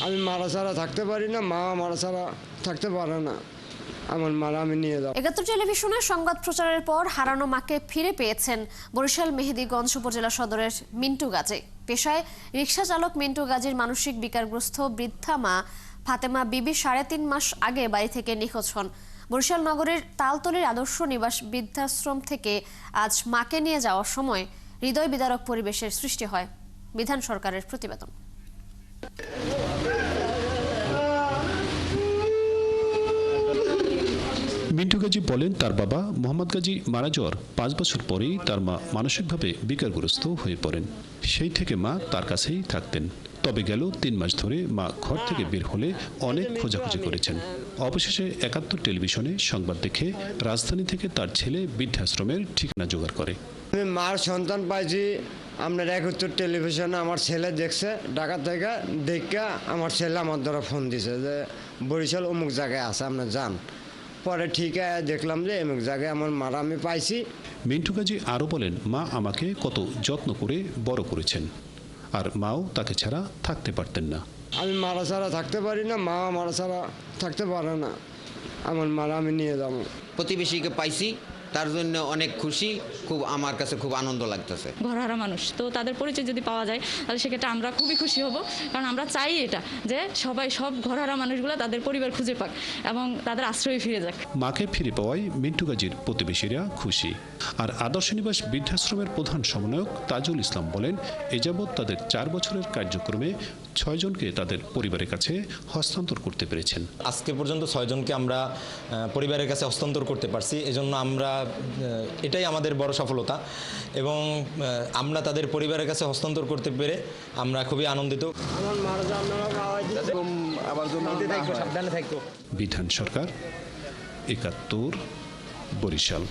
আমি মারা ছাড়া থাকতে পারি না, মা মারা ছাড়া থাকতে পারে না। আমার মারা আমি নিয়ে যাব। ৭১ টেলিভিশনে সংবাদ প্রচারের পর হারানো মাকে ফিরে পেয়েছেন বরিশাল মেহেদীগঞ্জ উপজেলা সদরের মিন্টু গাজী। পেশায় রিকশা চালক মিন্টু গাজীর মানসিক বিকারগ্রস্ত বৃদ্ধা মা ফাতেমা বিবি ৩.৫ মাস আগে বাড়ি থেকে নিখোঁজ হন। বরিশাল নগরের তালতলির আদর্শ নিবাস বৃদ্ধাশ্রম থেকে আজ মাকে নিয়ে যাওয়ার সময় হৃদয় বিদারক পরিবেশের সৃষ্টি হয়। বিধান সরকারের প্রতিবেদন। মিন্টু গাজী বলেন, তার বাবা মোহাম্মদ গাজী মারা যাওয়ার ৫ বছর পরেই তার মা মানসিকভাবে বিকারগ্রস্ত হয়ে পড়েন। সেই থেকে মা তার কাছেই থাকতেন। তবে গেল ৩ মাস ধরে মা ঘর থেকে বের হলে অনেক খোঁজাখুঁজি করেছেন। অবশেষে ৭১ টেলিভিশনে সংবাদ দেখে রাজধানী থেকে তার ছেলে বৃদ্ধাশ্রমের ঠিকানা জোগাড় করে। আমি মার সন্তান পাইছি আপনার ৭১ টেলিভিশনে। আমার ছেলে দেখছে, ঢাকা থেকে দেখে আমার ছেলে আমার দ্বারা ফোন দিছে যে বরিশাল অমুক জায়গায় আছে, আপনার যান। পরে ঠিক আছে, দেখলাম যে অমুক জায়গায় আমার মারা আমি পাইছি। মিন্টু গাজী আরও বলেন, মা আমাকে কত যত্ন করে বড় করেছেন, আর মাও তাকে ছাড়া থাকতে পারতেন না। আমি মারা ছাড়া থাকতে পারি না, মা মারা ছাড়া থাকতে পারে না। আমার মারা আমি নিয়ে যাব। প্রতিবেশীকে পাইছি, তার জন্য অনেক খুশি, খুব আমার কাছে খুব আনন্দ লাগতেছে। ঘরহারা মানুষ তো তাদের পরিচয় যদি পাওয়া যায় তাহলে সেক্ষেত্রে আমরা খুবই খুশি হব, কারণ আমরা চাই এটা যে সব ঘরহারা মানুষগুলো তাদের পরিবার খুঁজে পাক এবং তাদের আশ্রয়ে ফিরে যাক। মাকে ফিরে পাওয়ায় মিন্টু গাজীর প্রতিবেশীরা খুশি। আর আদর্শ নিবাস বৃদ্ধাশ্রমের প্রধান সমন্বয়ক তাজুল ইসলাম বলেন, এ যাবৎ তাদের ৪ বছরের কার্যক্রমে ৬ জনকে তাদের পরিবারের কাছে হস্তান্তর করতে পেরেছেন। আজকে পর্যন্ত ৬ জনকে আমরা পরিবারের কাছে হস্তান্তর করতে পারছি। এজন্য আমরা এটাই আমাদের বড় সফলতা, এবং আমরা তাদের পরিবারের কাছে হস্তান্তর করতে পেরে আমরা খুবই আনন্দিত। বিধান সরকার, ৭১, বরিশাল।